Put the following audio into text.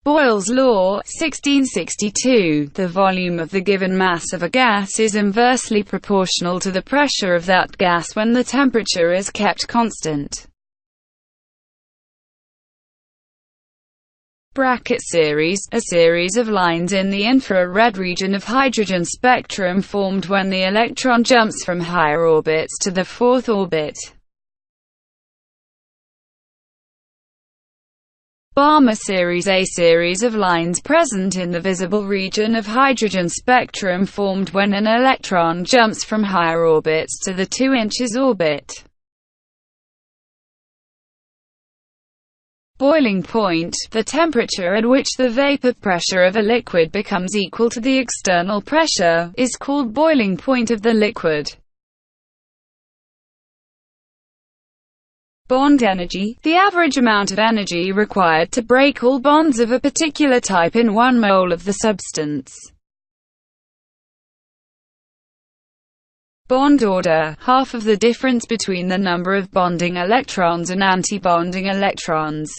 Boyle's law, 1662, the volume of the given mass of a gas is inversely proportional to the pressure of that gas when the temperature is kept constant. Brackett series, a series of lines in the infrared region of hydrogen spectrum formed when the electron jumps from higher orbits to the fourth orbit. Balmer series, a series of lines present in the visible region of hydrogen spectrum formed when an electron jumps from higher orbits to the 2 inches orbit. Boiling point, the temperature at which the vapor pressure of a liquid becomes equal to the external pressure, is called boiling point of the liquid. Bond energy, the average amount of energy required to break all bonds of a particular type in 1 mole of the substance. Bond order, half of the difference between the number of bonding electrons and anti-bonding electrons.